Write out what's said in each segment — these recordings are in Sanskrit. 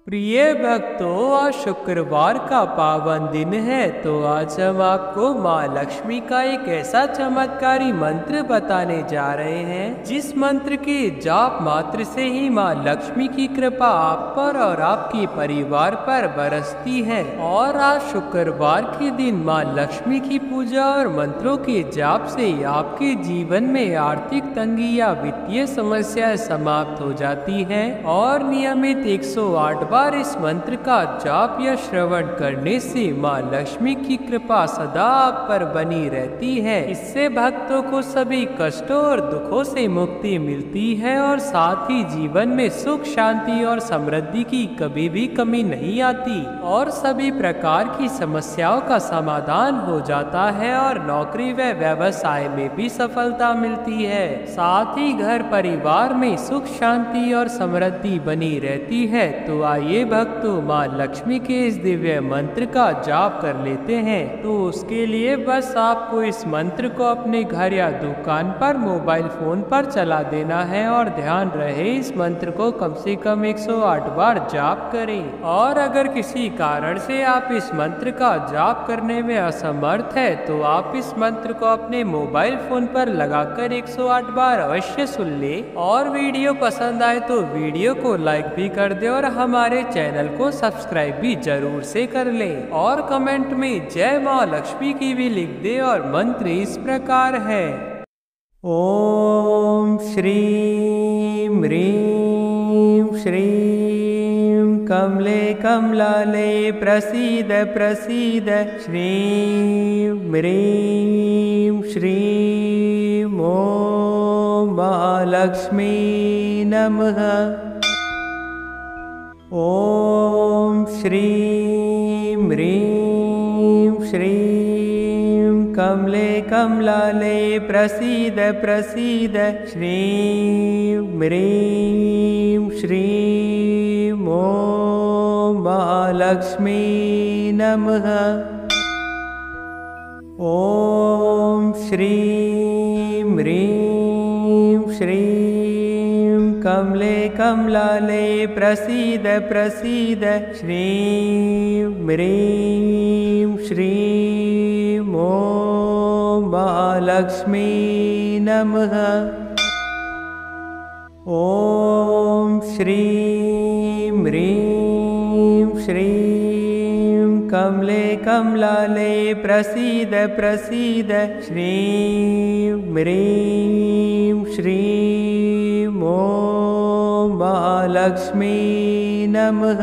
प्रिय भक्तों, आज शुक्रवार का पावन दिन है, तो आज हम आपको माँ लक्ष्मी का एक ऐसा चमत्कारी मंत्र बताने जा रहे हैं जिस मंत्र के जाप मात्र से ही माँ लक्ष्मी की कृपा आप पर और आपके परिवार पर बरसती है। और आज शुक्रवार के दिन माँ लक्ष्मी की पूजा और मंत्रों के जाप से आपके जीवन में आर्थिक तंगी या वित्तीय समस्याएं समाप्त हो जाती हैं। और नियमित 108 बार इस मंत्र का जाप या श्रवण करने से माँ लक्ष्मी की कृपा सदा आप पर बनी रहती है। इससे भक्तों को सभी कष्टों और दुखों से मुक्ति मिलती है और साथ ही जीवन में सुख, शांति और समृद्धि की कभी भी कमी नहीं आती और सभी प्रकार की समस्याओं का समाधान हो जाता है और नौकरी व व्यवसाय में भी सफलता मिलती है। साथ ही घर परिवार में सुख, शांति और समृद्धि बनी रहती है। तो आइए भक्तों, माँ लक्ष्मी के इस दिव्य मंत्र का जाप कर लेते हैं। तो उसके लिए बस आपको इस मंत्र को अपने घर या दुकान पर मोबाइल फोन पर चला देना है और ध्यान रहे इस मंत्र को कम से कम 108 बार जाप करें। और अगर किसी कारण से आप इस मंत्र का जाप करने में असमर्थ है तो आप इस मंत्र को अपने मोबाइल फोन पर लगाकर 108 बार अवश्य सुन ले। और वीडियो पसंद आए तो वीडियो को लाइक भी कर दे और हमारे चैनल को सब्सक्राइब भी जरूर से कर ले और कमेंट में जय माँ लक्ष्मी की भी लिख दे। और मंत्र इस प्रकार है। ओम श्रीं ह्रीं श्रीं कमले कमलाले प्रसीद प्रसीद श्रीं ह्रीं श्रीं ओम महालक्ष्मी नमः। ओम श्रीं ह्रीं श्रीं कमले कमलाले प्रसीद प्रसीद श्रीं ह्रीं श्रीं ओम महालक्ष्मी नमः। ओम श्रीं ह्रीं श्रीं कमले कमलाले प्रसीद प्रसीद श्रीं ह्रीं श्रीं ओम महालक्ष्मी नमः। ओम श्रीं ह्रीं श्रीं कमले कमलाले प्रसीद प्रसीद श्रीं ह्रीं श्रीं ओम महालक्ष्मी नमः।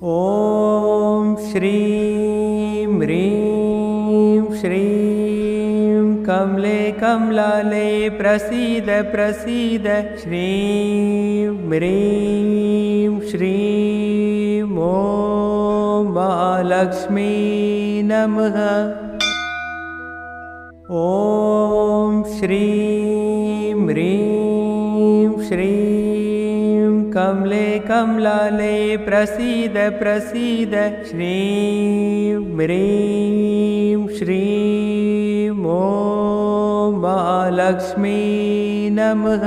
ओम श्रीं ह्रीं श्रीं कमले कमलाले प्रसीद प्रसीद श्रीं ह्रीं श्रीं ओम महालक्ष्मी नमः। ओम श्रीं ह्रीं श्रीं कमले कमलाले प्रसीद प्रसीद श्रीं ह्रीं श्रीं ओम महालक्ष्मी नमः।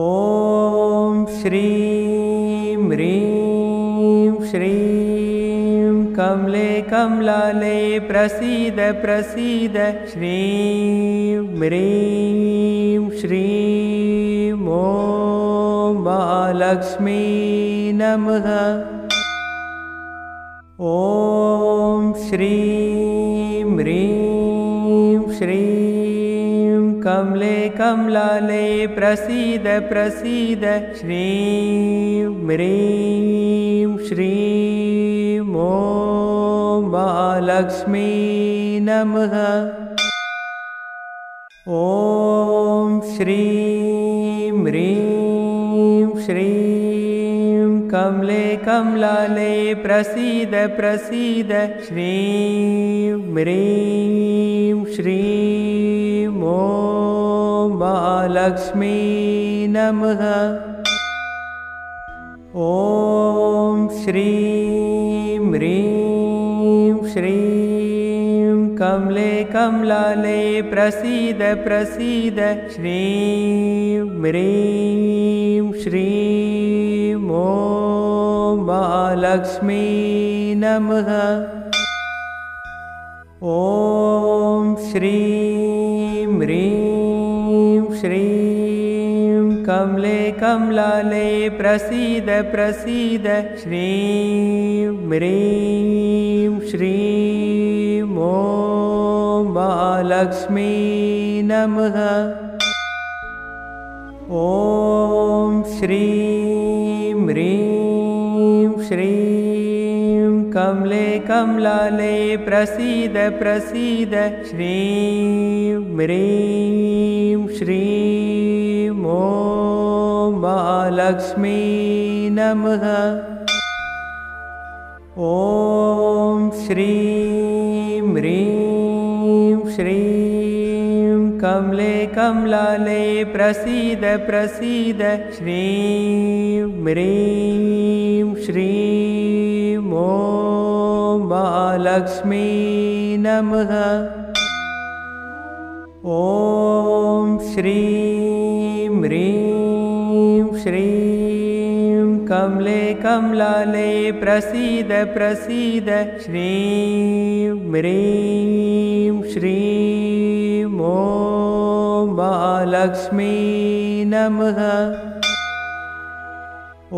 ओम श्रीं ह्रीं श्रीं कमले कमलाले प्रसीद प्रसीद श्रीं ह्रीं श्रीं ओम महालक्ष्मी नमः। ओम श्रीं ह्रीं श्रीं कमले कमलाले प्रसीद प्रसीद श्रीं ह्रीं श्रीं ओम महालक्ष्मी नमः। ओम श्रीं ह्रीं श्रीं कमले कमलाले प्रसीद प्रसीद श्रीं ह्रीं श्रीं ओम महालक्ष्मी नमः। ओम श्रीं ह्रीं श्रीं कमले कमले कमलाले प्रसीद प्रसीद श्रीं ह्रीं श्रीं ॐ महालक्ष्मी नमः। ॐ श्रीं ह्रीं श्रीं कमले कमलाले प्रसीद प्रसीद श्रीं ह्रीं श्रीं ॐ महालक्ष्मी नमः। ॐ श्रीं ह्रीं श्रीं कमले कमलाले प्रसीद प्रसीद श्रीं ह्रीं श्रीं ॐ महालक्ष्मी नमः। ॐ श्रीं ह्रीं श्रीं कमले कमलाले प्रसीद प्रसीद श्रीं ह्रीं श्रीं ॐ महालक्ष्मी नमः। ॐ श्रीं ह्रीं श्रीं कमले कमलाले प्रसीद प्रसीद श्रीं ह्रीं श्रीं ॐ महालक्ष्मी नमः।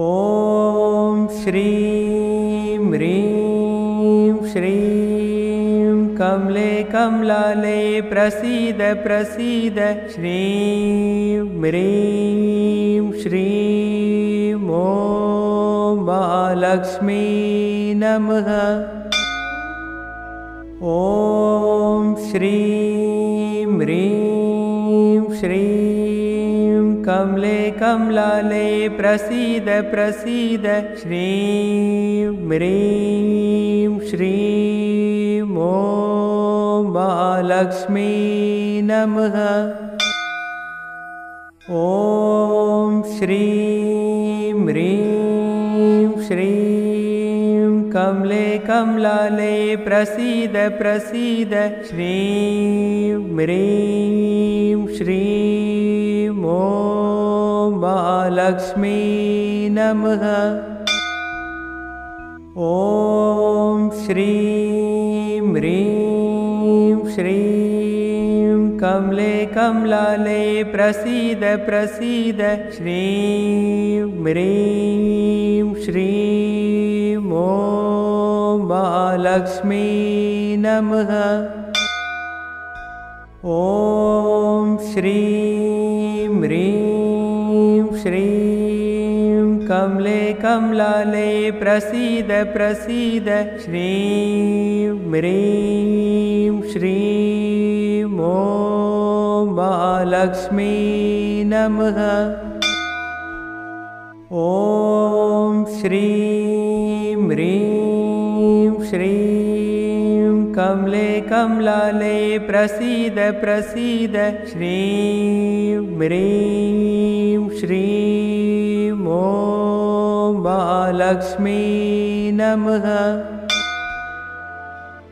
ॐ श्रीं ह्रीं श्रीं कमले कमलाले प्रसीद प्रसीद श्रीं ह्रीं श्रीं ॐ महालक्ष्मी नमः। ॐ श्रीं ह्रीं श्रीं कमले कमलाले प्रसीद प्रसीद श्रीं ह्रीं श्रीं ॐ महालक्ष्मी नमः। ॐ श्रीं ह्रीं श्रीं कमले कमलाले प्रसीद प्रसीद श्रीं ह्रीं श्रीं ॐ महालक्ष्मी नमः। ॐ श्रीं ह्रीं श्रीं कमले कमलाले प्रसीद प्रसीद श्रीं ह्रीं श्रीं ॐ महालक्ष्मी नमः। ॐ श्रीं ह्रीं श्रीं कमले कमलाले प्रसीद प्रसीद श्रीं ह्रीं श्रीं ॐ महालक्ष्मी नमः। ॐ श्रीं ह्रीं श्रीं कमले कमलाले प्रसीद प्रसीद श्रीं ह्रीं श्रीं ॐ महालक्ष्मी नमः।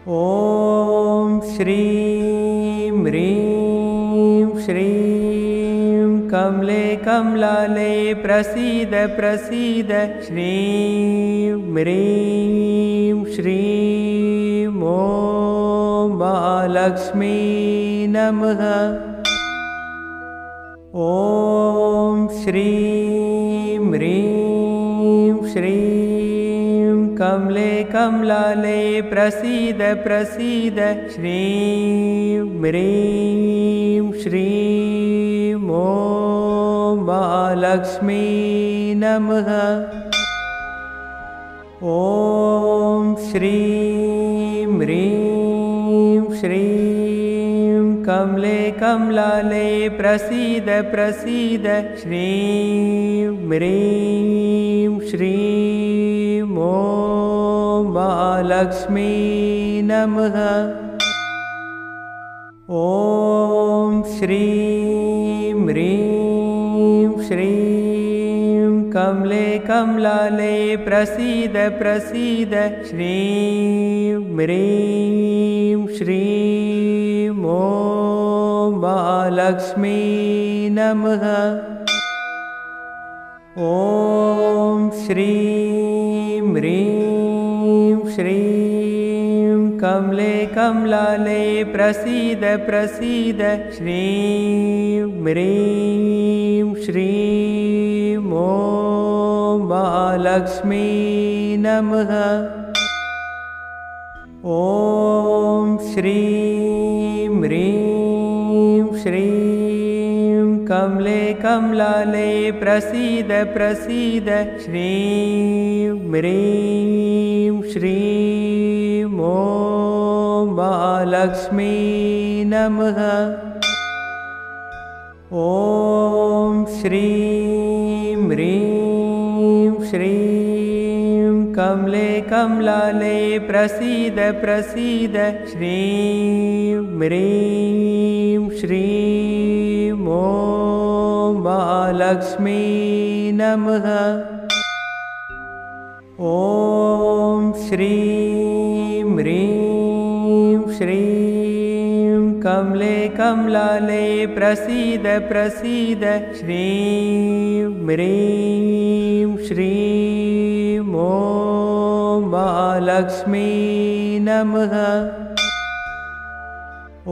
ॐ श्रीं ह्रीं श्रीं कमले कमलाले प्रसीद प्रसीद श्रीं ह्रीं श्रीं ॐ महालक्ष्मी नमः। ॐ श्रीं ह्रीं श्रीं कमले कमलाले प्रसीद प्रसीद श्रीं ह्रीं श्रीं ॐ महालक्ष्मी नमः। ॐ श्रीं ह्रीं श्रीं कमले कमलाले प्रसीद प्रसीद श्रीं ह्रीं श्रीं ॐ महालक्ष्मी नमः। ॐ श्रीं ह्रीं श्रीं कमले कमलाले प्रसीद प्रसीद श्रीं ह्रीं श्रीं ॐ महालक्ष्मी नमः। ॐ श्रीं ह्रीं श्रीं कमले कमलाले प्रसीद प्रसीद। श्रीं ह्रीं श्रीं ॐ महालक्ष्मी नमः। ॐ श्रीं ह्रीं श्रीं कमले कमलाले प्रसीद प्रसीद। श्रीं ह्रीं श्रीं ॐ महालक्ष्मी नमः। ॐ श्रीं ह्रीं श्रीं कमले कमलाले प्रसीद प्रसीद। श्रीं ह्रीं श्रीं ॐ महालक्ष्मी नमः। ॐ श्रीं ह्रीं श्रीं कमले कमलाले प्रसीद प्रसीद। श्रीं ह्रीं श्रीं ॐ महालक्ष्मी नमः।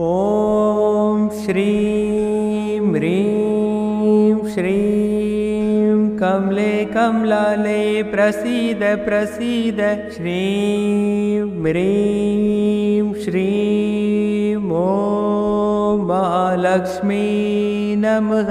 ॐ श्रीं ह्रीं श्रीं कमले कमलाले प्रसीद प्रसीद। श्रीं ह्रीं श्रीं ॐ महालक्ष्मी नमः।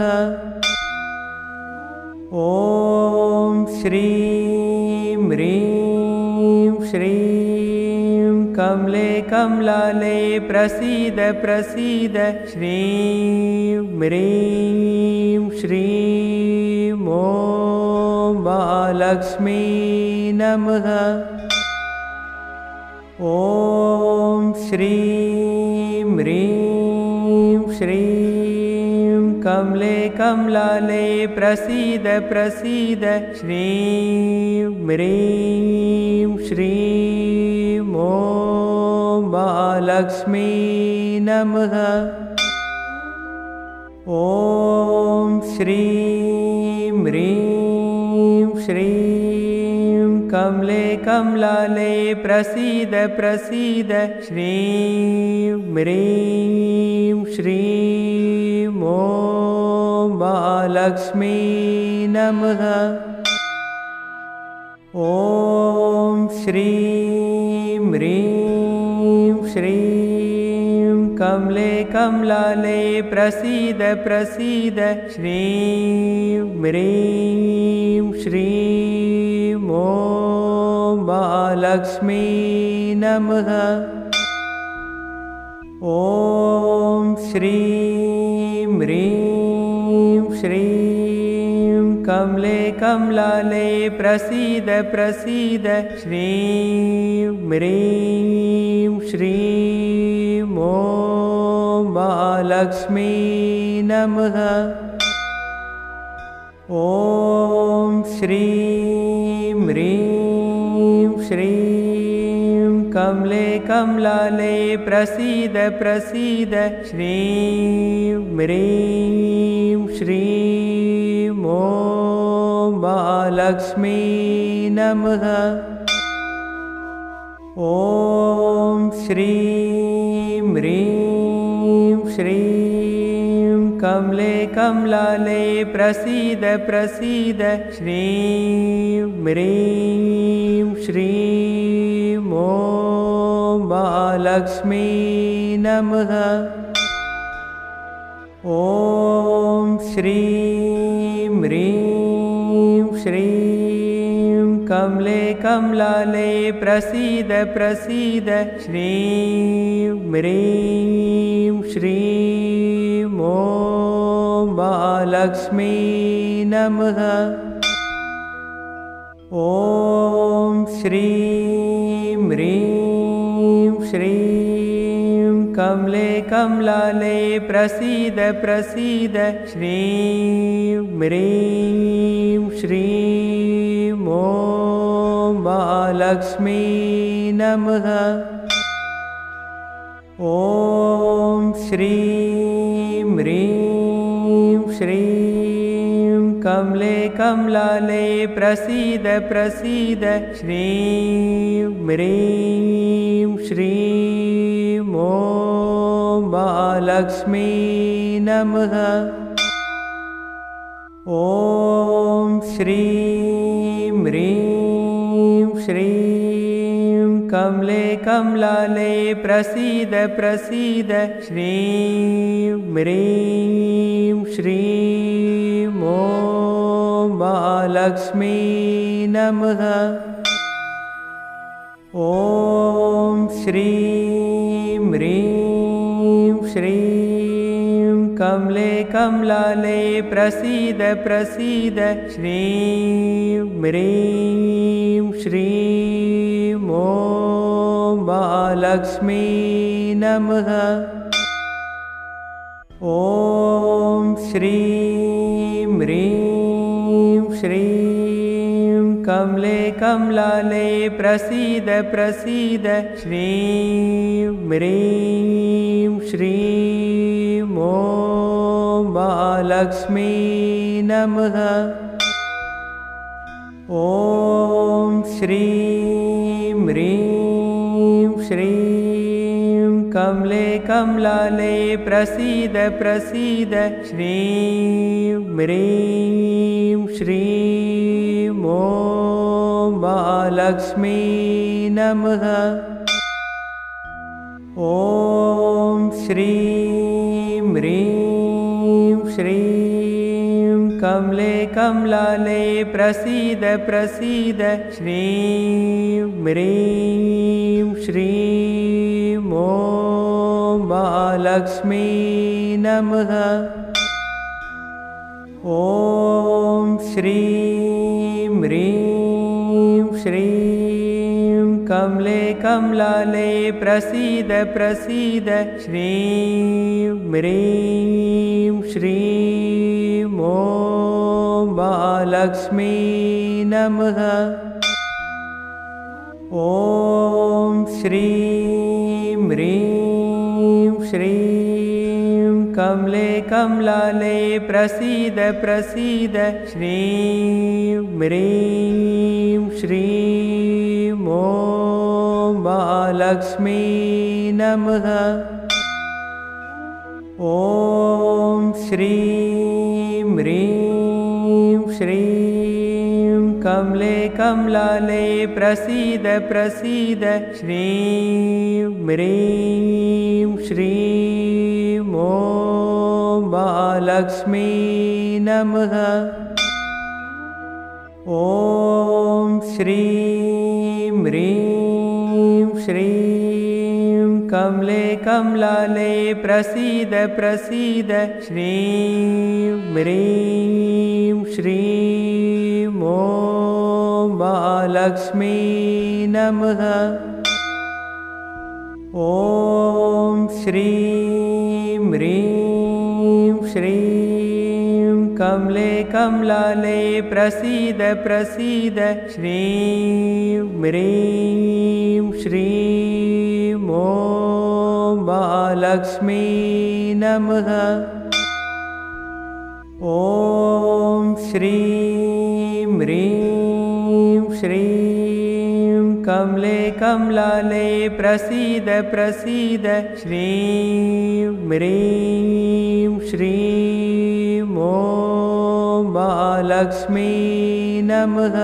ॐ श्रीं ह्रीं श्रीं कमले कमलाले प्रसीद प्रसीद। श्रीं ह्रीं श्रीं ॐ महालक्ष्मी नमः। ॐ श्रीं ह्रीं श्रीं कमले कमलाले प्रसीद प्रसीद। श्रीं ह्रीं श्रीं ॐ महालक्ष्मी नमः। ॐ श्रीं ह्रीं श्रीं कमले कमलाले प्रसीद प्रसीद। श्रीं ह्रीं श्रीं ॐ महालक्ष्मी नमः। ॐ श्रीं ह्रीं श्रीं कमले कमलाले प्रसीद प्रसीद। श्रीं ह्रीं श्रीं ॐ महालक्ष्मी नमः। ॐ श्रीं ह्रीं श्रीं कमले कमलाले प्रसीद प्रसीद। श्रीं ह्रीं श्रीं ॐ महालक्ष्मी नमः। ॐ श्रीं ह्रीं श्रीं कमले कमलाले प्रसीद प्रसीद। श्रीं ह्रीं श्रीं ॐ महालक्ष्मी नमः। ॐ श्रीं ह्रीं श्रीं कमले कमलाले प्रसीद प्रसीद। श्रीं ह्रीं श्रीं ॐ महालक्ष्मी नमः। ॐ श्रीं ह्रीं श्रीं कमले कमलाले प्रसीद प्रसीद। श्रीं ह्रीं श्रीं ॐ महालक्ष्मी नमः। ॐ श्रीं ह्रीं श्रीं कमले कमलाले प्रसीद प्रसीद। श्रीं ह्रीं श्रीं ॐ महालक्ष्मी नमः। ॐ श्रीं ह्रीं श्रीं कमले कमलाले प्रसीद प्रसीद श्रीं ह्रीं श्रीं ॐ महालक्ष्मी नमः। ॐ श्रीं ह्रीं श्रीं कमले कमलाले प्रसीद प्रसीद श्रीं ह्रीं श्रीं ॐ महालक्ष्मी नमः। ॐ श्रीं ह्रीं श्रीं कमले कमलाले प्रसीद प्रसीद श्रीं ह्रीं श्रीं ॐ महालक्ष्मी नमः। ॐ श्रीं ह्रीं श्रीं कमले कमलाले प्रसीद प्रसीद श्रीं ह्रीं श्रीं ॐ महालक्ष्मी नमः। ॐ श्रीं ह्रीं श्रीं कमले कमलाले प्रसीद प्रसीद श्रीं ह्रीं श्रीं ॐ महालक्ष्मी नमः। ॐ श्रीं ह्रीं श्रीं कमले कमलाले प्रसीद प्रसीद श्रीं ह्रीं श्रीं ॐ महालक्ष्मी नमः। ॐ श्रीं ह्रीं श्रीं कमले कमलाले प्रसीद प्रसीद श्रीं ह्रीं श्रीं ॐ महालक्ष्मी नमः। ॐ श्रीं ह्रीं श्रीं कमले कमलाले प्रसीद प्रसीद श्रीं ह्रीं श्रीं ॐ महालक्ष्मी नमः। ॐ श्रीं ह्रीं श्रीं कमले कमलाले प्रसीद प्रसीद श्रीं ह्रीं श्रीं ॐ महालक्ष्मी नमः। ॐ श्रीं ह्रीं श्रीं कमले कमलाले प्रसीद प्रसीद श्रीं ह्रीं श्रीं ॐ महालक्ष्मी नमः। ॐ श्रीं ह्रीं श्रीं कमले कमलाले प्रसीद प्रसीद श्रीं ह्रीं श्रीं ॐ महालक्ष्मी नमः। ॐ श्रीं ह्रीं श्रीं कमले कमलाले प्रसीद प्रसीद श्रीं ह्रीं श्रीं ॐ महालक्ष्मी नमः।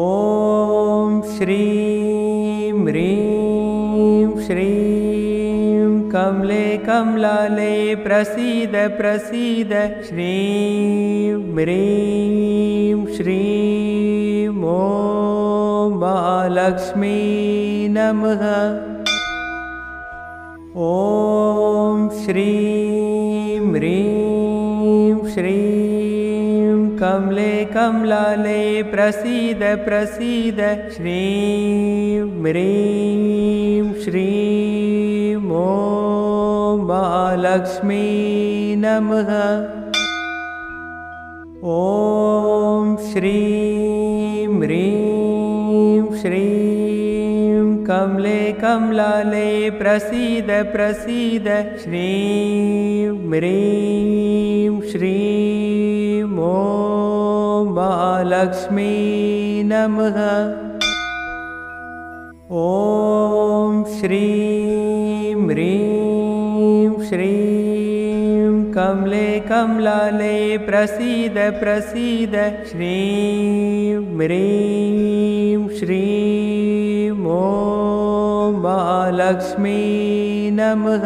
ॐ श्रीं ह्रीं श्रीं कमले कमलाले प्रसीद प्रसीद श्रीं ह्रीं श्रीं ॐ महालक्ष्मी नमः। ॐ श्रीं ह्रीं श्रीं कमले कमलाले प्रसीद प्रसीद श्रीं ह्रीं श्रीं ॐ महालक्ष्मी नमः। ॐ श्रीं ह्रीं श्रीं कमले कमलाले प्रसीद प्रसीद श्रीं ह्रीं श्रीं ॐ महालक्ष्मी नमः। ॐ श्रीं ह्रीं श्रीं कमले कमलाले प्रसीद प्रसीद श्रीं ह्रीं श्रीं ॐ महालक्ष्मी नमः।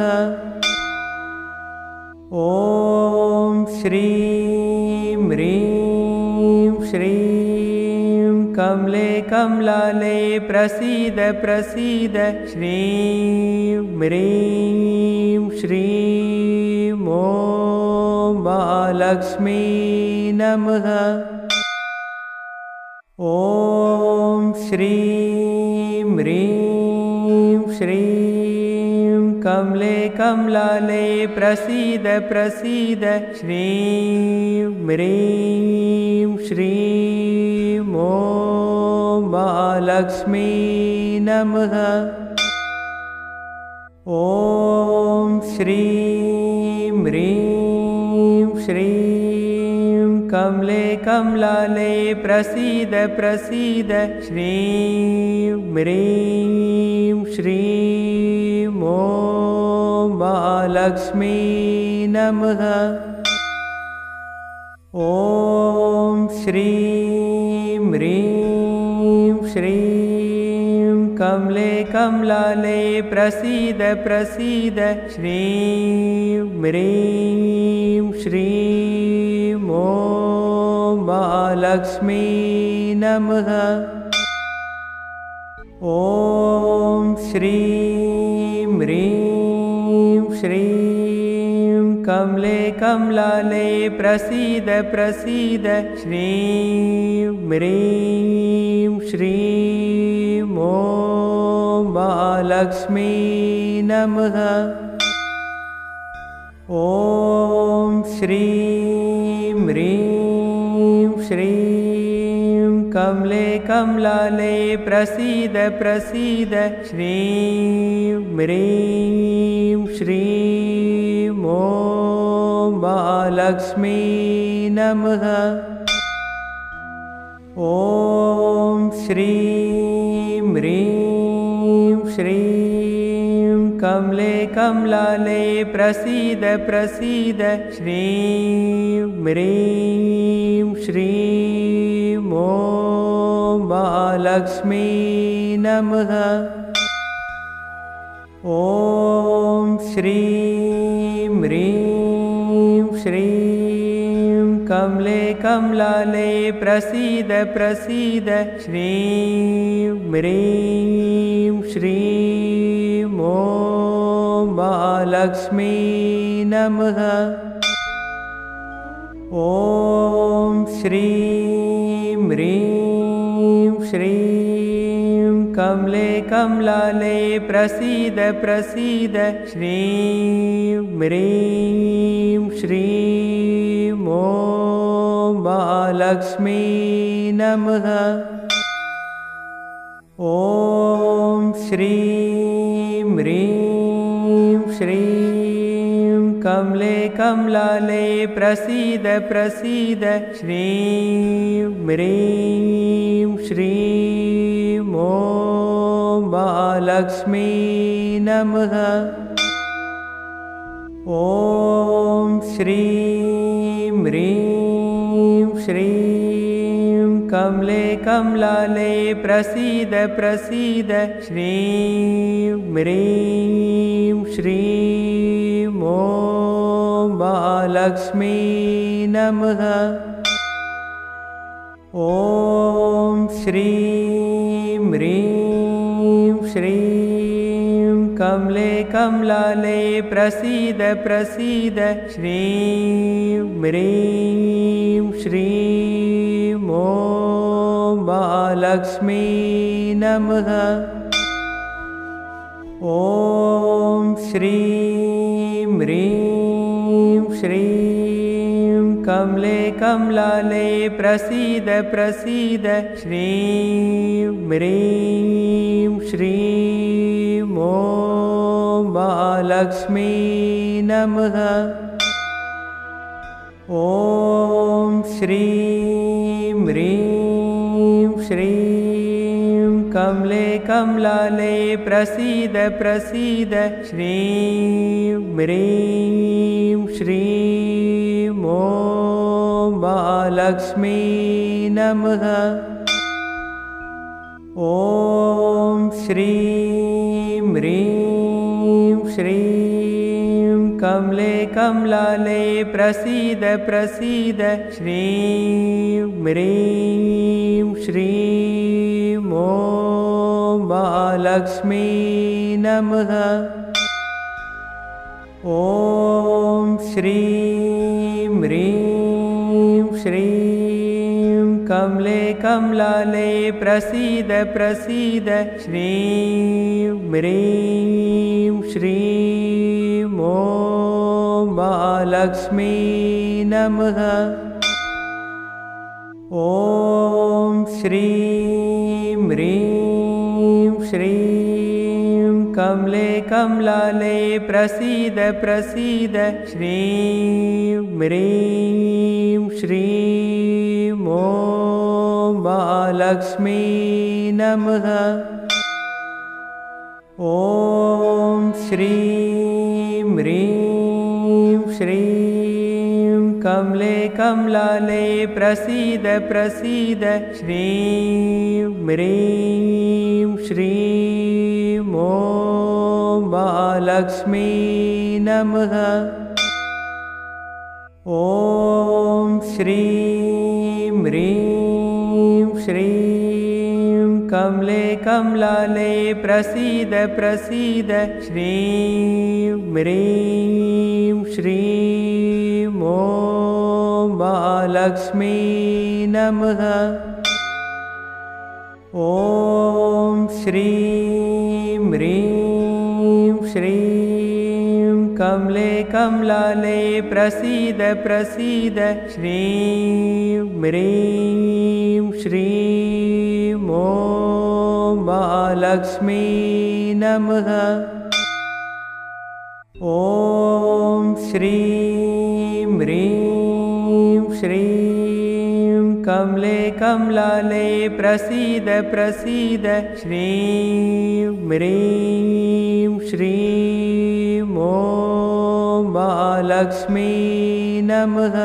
ॐ श्रीं ह्रीं श्रीं कमले कमलाले प्रसीद प्रसीद श्रीं ह्रीं श्रीं ॐ महालक्ष्मी नमः। ॐ श्रीं ह्रीं श्रीं कमले कमलाले प्रसीद प्रसीद श्रीं ह्रीं श्रीं ॐ महालक्ष्मी नमः। ॐ श्रीं ह्रीं श्रीं कमले कमलाले प्रसीद प्रसीद श्रीं ह्रीं श्रीं ॐ महालक्ष्मी नमः। ॐ श्रीं ह्रीं श्रीं कमले कमलाले प्रसीद प्रसीद श्रीं ह्रीं श्रीं ॐ महालक्ष्मी नमः। ॐ श्रीं ह्रीं श्रीं कमले कमलाले प्रसीद प्रसीद श्रीं ह्रीं श्रीं ॐ महालक्ष्मी नमः। ॐ श्रीं ह्रीं श्रीं कमले कमलाले प्रसीद प्रसीद श्रीं ह्रीं श्रीं ॐ महालक्ष्मी नमः। ॐ श्रीं ह्रीं श्रीं कमले कमलाले प्रसीद प्रसीद श्रीं ह्रीं श्रीं ॐ महालक्ष्मी नमः। ॐ श्रीं ह्रीं श्रीं कमले कमलाले प्रसीद प्रसीद श्रीं ह्रीं श्रीं ॐ महालक्ष्मी नमः। ॐ श्रीं ह्रीं श्रीं कमले कमलाले प्रसीद प्रसीद श्रीं ह्रीं श्रीं ॐ महालक्ष्मी नमः। ॐ श्रीं ह्रीं श्रीं कमले कमलाले प्रसीद प्रसीद श्रीं ह्रीं श्रीं ॐ महालक्ष्मी नमः। ॐ श्रीं ह्रीं श्रीं कमले कमलाले प्रसीद प्रसीद श्रीं ह्रीं श्रीं ॐ महालक्ष्मी नमः। ॐ श्रीं ह्रीं श्रीं कमले कमलाले प्रसीद प्रसीद श्रीं ह्रीं श्रीं ॐ महालक्ष्मी नमः। ॐ श्रीं ह्रीं श्रीं कमले कमलाले प्रसीद प्रसीद श्रीं ह्रीं श्रीं ॐ महालक्ष्मी नमः। ॐ श्रीं ह्रीं श्रीं कमले कमलाले प्रसीद प्रसीद श्रीं ह्रीं श्रीं ॐ महालक्ष्मी नमः। ॐ श्रीं ह्रीं श्रीं कमले कमलाले प्रसीद प्रसीद श्रीं ह्रीं श्रीं ॐ महालक्ष्मी नमः। ॐ श्रीं ह्रीं श्रीं कमले कमलाले प्रसीद प्रसीद श्रीं ह्रीं श्रीं ॐ महालक्ष्मी नमः। ॐ श्रीं ह्रीं श्रीं कमले कमलाले प्रसीद प्रसीद श्रीं ह्रीं श्रीं ॐ महालक्ष्मी नमः। ॐ श्रीं ह्रीं श्रीं कमले कमलाले प्रसीद प्रसीद श्रीं ह्रीं श्रीं ॐ महालक्ष्मी नमः। ॐ श्रीं ह्रीं श्रीं कमले कमलाले प्रसीद प्रसीद श्रीं ह्रीं श्रीं ॐ महालक्ष्मी नमः। ॐ श्रीं ह्रीं श्रीं कमले कमलाले प्रसीद प्रसीद श्रीं ह्रीं श्रीं ॐ महालक्ष्मी नमः। ॐ श्रीं ह्रीं श्रीं कमले कमलाले प्रसीद प्रसीद श्रीं ह्रीं श्रीं ॐ महालक्ष्मी नमः।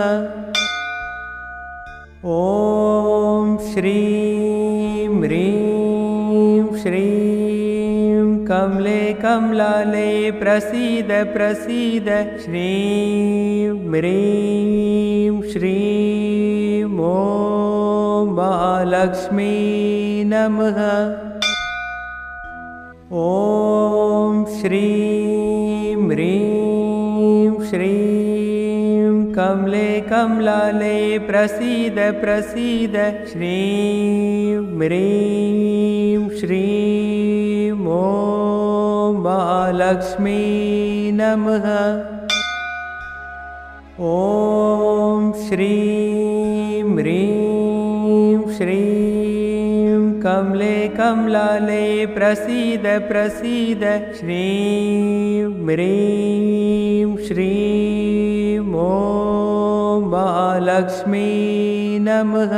ॐ श्रीं ह्रीं श्रीं कमले कमलाले प्रसीद प्रसीद श्रीं ह्रीं श्रीं ॐ महालक्ष्मी नमः। ॐ श्रीं ह्रीं श्रीं कमले कमलाले प्रसीद प्रसीद श्रीं ह्रीं श्रीं ॐ महालक्ष्मी नमः। ॐ श्रीं ह्रीं श्रीं कमले कमलाले प्रसीद प्रसीद श्रीं ह्रीं श्रीं ॐ महालक्ष्मी नमः।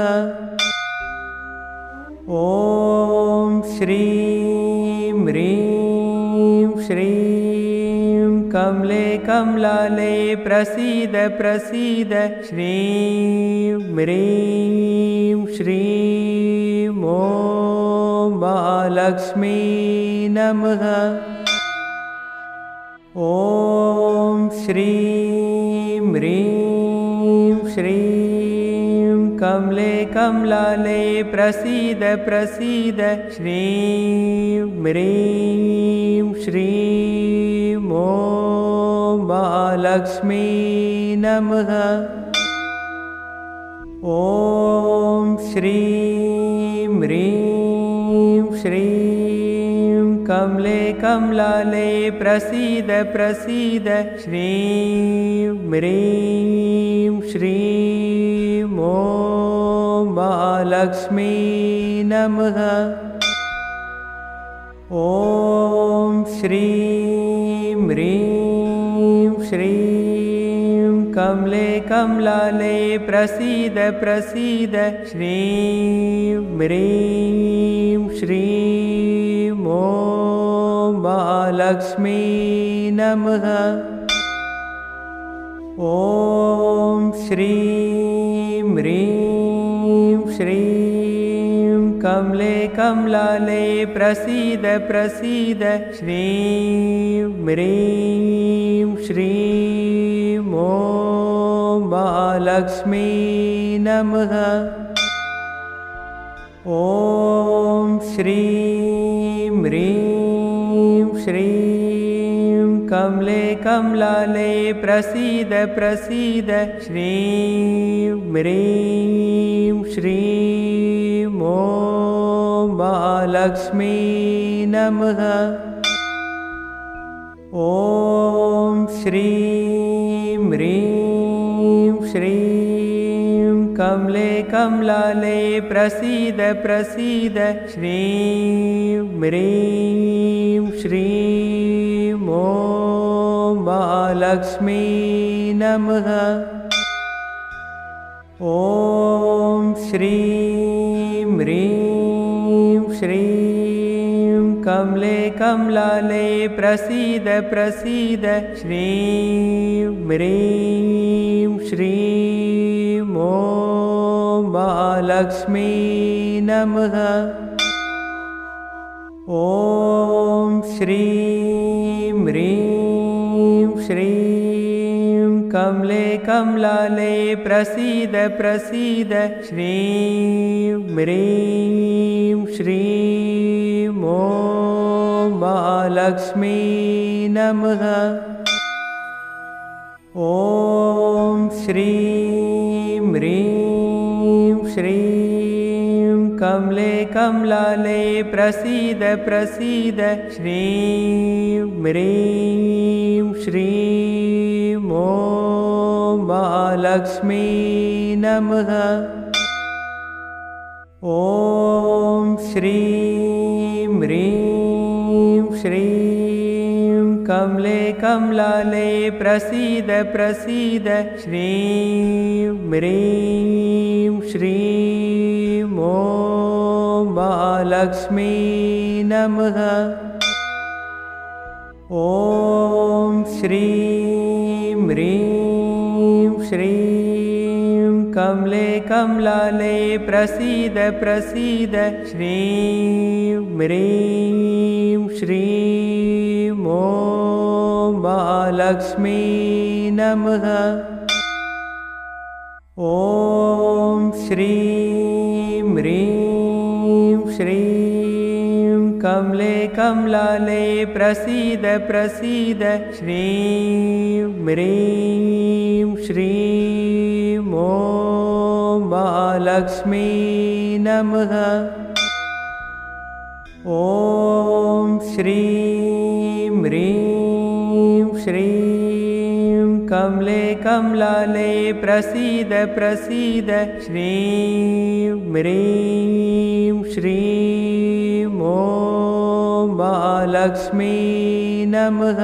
ॐ श्रीं ह्रीं श्रीं कमले कमलाले प्रसीद प्रसीद श्रीं ह्रीं श्रीं ॐ महालक्ष्मी नमः। ॐ श्रीं ह्रीं श्रीं कमले कमलाले प्रसीद प्रसीद श्रीं ह्रीं श्रीं ॐ महालक्ष्मी नमः। ॐ श्रीं ह्रीं श्रीं कमले कमलाले प्रसीद प्रसीद श्रीं ह्रीं श्रीं महालक्ष्मी नमः। ॐ श्रीं ह्रीं श्रीं कमले कमलाले प्रसीद प्रसीद। श्रीं ह्रीं श्रीं ॐ महालक्ष्मी नमः। ॐ श्रीं ह्रीं श्रीं कमले कमलाले प्रसीद प्रसीद। श्रीं ह्रीं श्रीं ॐ महालक्ष्मी नमः। ॐ श्रीं ह्रीं श्रीं कमले कमलाले प्रसीद प्रसीद। श्रीं ह्रीं श्रीं ॐ महालक्ष्मी नमः। ॐ श्रीं ह्रीं श्रीं कमले कमलाले प्रसीद प्रसीद। श्रीं ह्रीं श्रीं ॐ महालक्ष्मी नमः। ॐ श्रीं ह्रीं श्रीं कमले कमलाले प्रसीद प्रसीद। श्रीं ह्रीं श्रीं ॐ महालक्ष्मी नमः। ॐ श्रीं ह्रीं श्रीं कमले कमलाले प्रसीद प्रसीद। श्रीं ह्रीं श्रीं ॐ महालक्ष्मी नमः। ॐ श्रीं ह्रीं श्रीं कमले कमलाले प्रसीद प्रसीद। श्रीं ह्रीं श्रीं ॐ महालक्ष्मी नमः। ॐ श्रीं ह्रीं श्रीं कमले कमलाले प्रसीद प्रसीद। श्रीं ह्रीं श्रीं ॐ महालक्ष्मी नमः। ॐ श्रीं ह्रीं श्रीं कमले कमलाले प्रसीद प्रसीद। श्रीं ह्रीं श्रीं ॐ महालक्ष्मी नमः। ॐ श्रीं ह्रीं श्रीं कमले कमलाले प्रसीद प्रसीद। श्रीं ह्रीं श्रीं ॐ महालक्ष्मी नमः। ॐ श्रीं ह्रीं श्रीं कमले कमलाले प्रसीद प्रसीद। श्रीं ह्रीं श्रीं ॐ महालक्ष्मी नमः।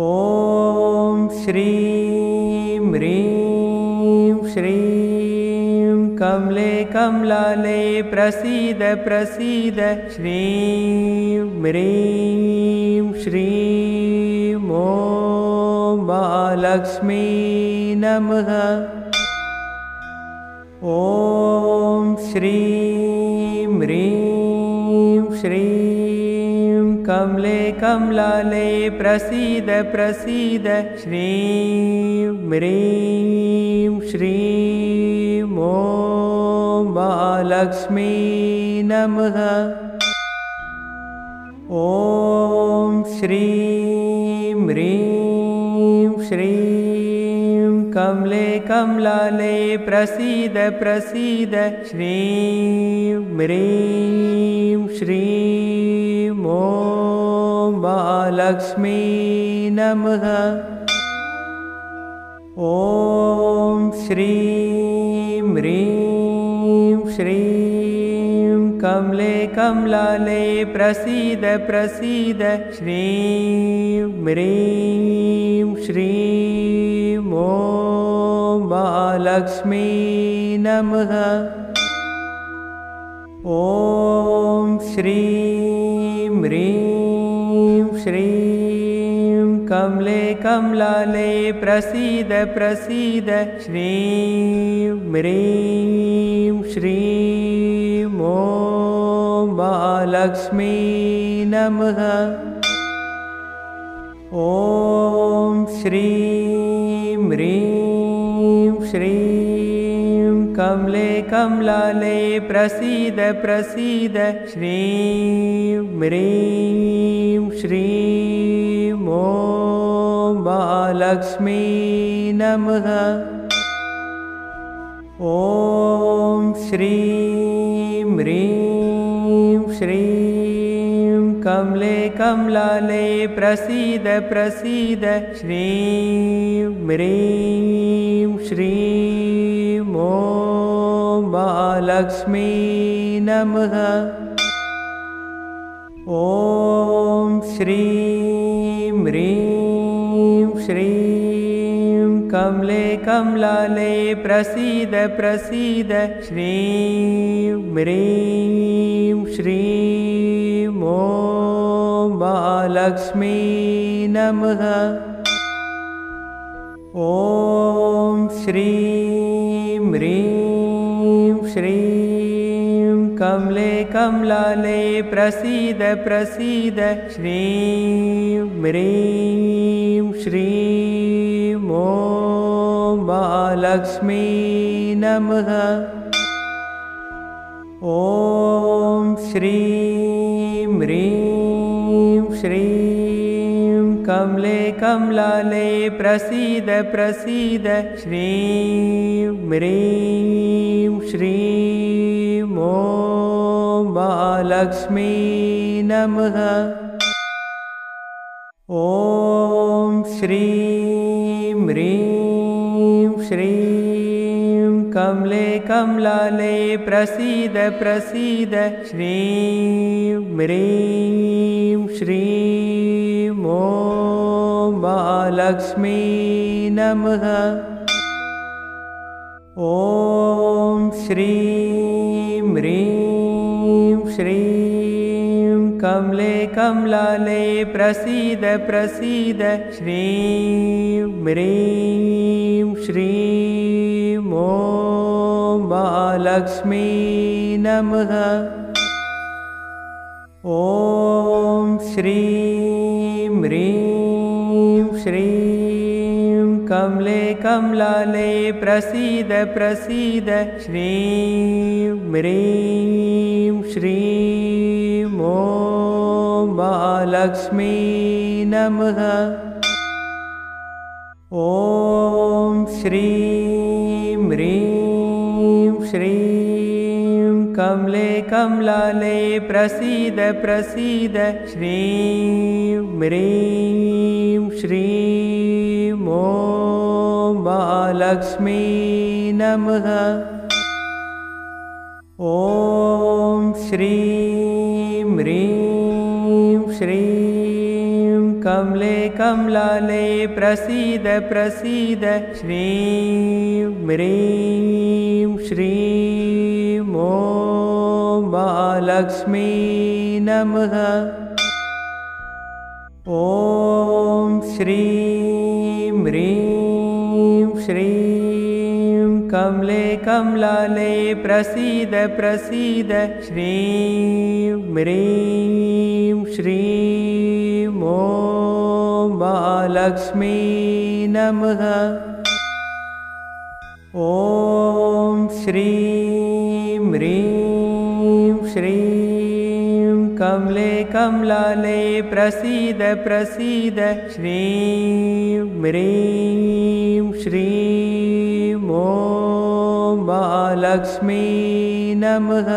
ॐ श्रीं ह्रीं श्रीं कमले कमलाले प्रसीद प्रसीद। श्रीं ह्रीं श्रीं ॐ महालक्ष्मी नमः। ॐ श्रीं ह्रीं श्रीं कमले कमलाले प्रसीद प्रसीद। श्रीं ह्रीं श्रीं ॐ महालक्ष्मी नमः। ॐ श्रीं ह्रीं श्रीं कमले कमलाले प्रसीद प्रसीद। श्रीं ह्रीं श्रीं ॐ महालक्ष्मी नमः। ॐ श्रीं ह्रीं श्रीं कमले कमलालये प्रसीद प्रसीद। श्रीं ह्रीं श्रीं ॐ महालक्ष्मी नमः। ॐ श्रीं ह्रीं श्रीं कमले कमलालये प्रसीद प्रसीद। श्रीं ह्रीं श्रीं ॐ महालक्ष्मी नमः। ॐ श्रीं ह्रीं श्रीं कमले कमलालये प्रसीद प्रसीद। श्रीं ह्रीं श्रीं ॐ महालक्ष्मी नमः। ॐ श्रीं ह्रीं श्रीं कमले कमलालये प्रसीद प्रसीद। श्रीं ह्रीं श्रीं ॐ महालक्ष्मी नमः। ॐ श्रीं ह्रीं श्रीं कमले कमलालये प्रसीद प्रसीद। श्रीं ह्रीं श्रीं ॐ महालक्ष्मी नमः। ॐ श्रीं ह्रीं श्रीं कमले कमलालये प्रसीद प्रसीद। श्रीं ह्रीं श्रीं ॐ महालक्ष्मी नमः। ॐ श्रीं ह्रीं श्रीं कमले कमलालये प्रसीद प्रसीद। श्रीं ह्रीं श्रीं ॐ महालक्ष्मी नमः। ॐ श्रीं ह्रीं श्रीं कमले कमलालये प्रसीद प्रसीद। श्रीं ह्रीं श्रीं ॐ महालक्ष्मी नमः। ॐ श्रीं ह्रीं श्रीं कमले कमलालये प्रसीद प्रसीद। श्रीं ह्रीं श्रीं ॐ महालक्ष्मी नमः। ॐ श्रीं ह्रीं श्रीं कमले कमलालये प्रसीद प्रसीद। श्रीं ह्रीं श्रीं ॐ महालक्ष्मी नमः। ॐ श्रीं ह्रीं श्रीं कमले कमलालये प्रसीद प्रसीद। श्रीं ह्रीं श्रीं ॐ महालक्ष्मी नमः। ॐ श्रीं ह्रीं श्रीं कमले कमलालये प्रसीद प्रसीद। श्रीं ह्रीं श्रीं ॐ महालक्ष्मी नमः। ॐ श्रीं ह्रीं श्रीं कमले कमलालये प्रसीद प्रसीद। श्रीं ह्रीं श्रीं ॐ महालक्ष्मी नमः। ॐ श्रीं ह्रीं श्रीं कमले कमलालये प्रसीद प्रसीद। श्रीं ह्रीं श्रीं ॐ महालक्ष्मी नमः।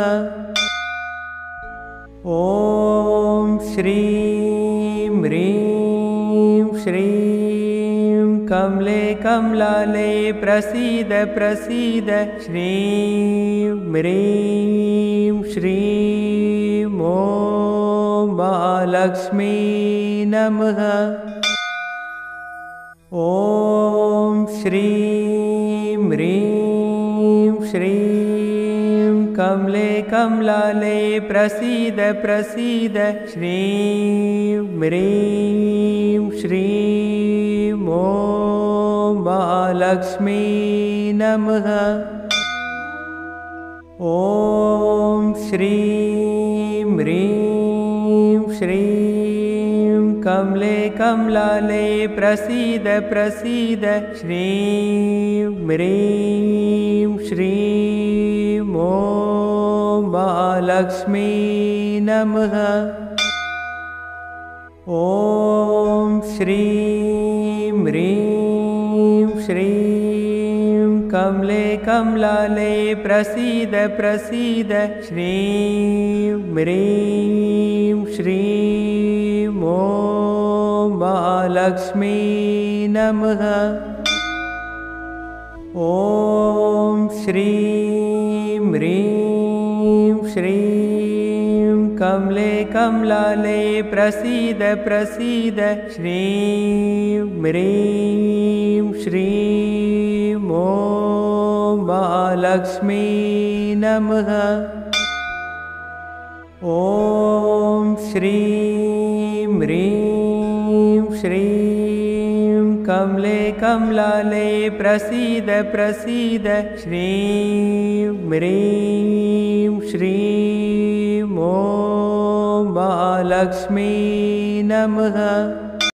ॐ श्रीं ह्रीं श्रीं कमले कमलालये प्रसीद प्रसीद श्रीं ह्रीं श्रीं ॐ महालक्ष्मी नमः। ॐ श्रीं ह्रीं श्रीं कमले कमलालये प्रसीद प्रसीद श्रीं ह्रीं श्रीं ॐ महालक्ष्मी नमः। ॐ श्रीं ह्रीं श्रीं कमले कमलालये प्रसीद प्रसीद श्रीं ह्रीं श्रीं ॐ महालक्ष्मी नमः। ॐ श्रीं ह्रीं श्रीं कमले कमलालये प्रसीद प्रसीद श्रीं ह्रीं श्रीं ॐ महालक्ष्मी नमः। ॐ श्रीं ह्रीं श्रीं कमले कमलालये प्रसीद प्रसीद श्रीं ह्रीं श्रीं ॐ महालक्ष्मी नमः। ॐ श्रीं ह्रीं श्रीं कमले कमलालये प्रसीद प्रसीद श्रीं ह्रीं श्रीं ॐ महालक्ष्मी नमः।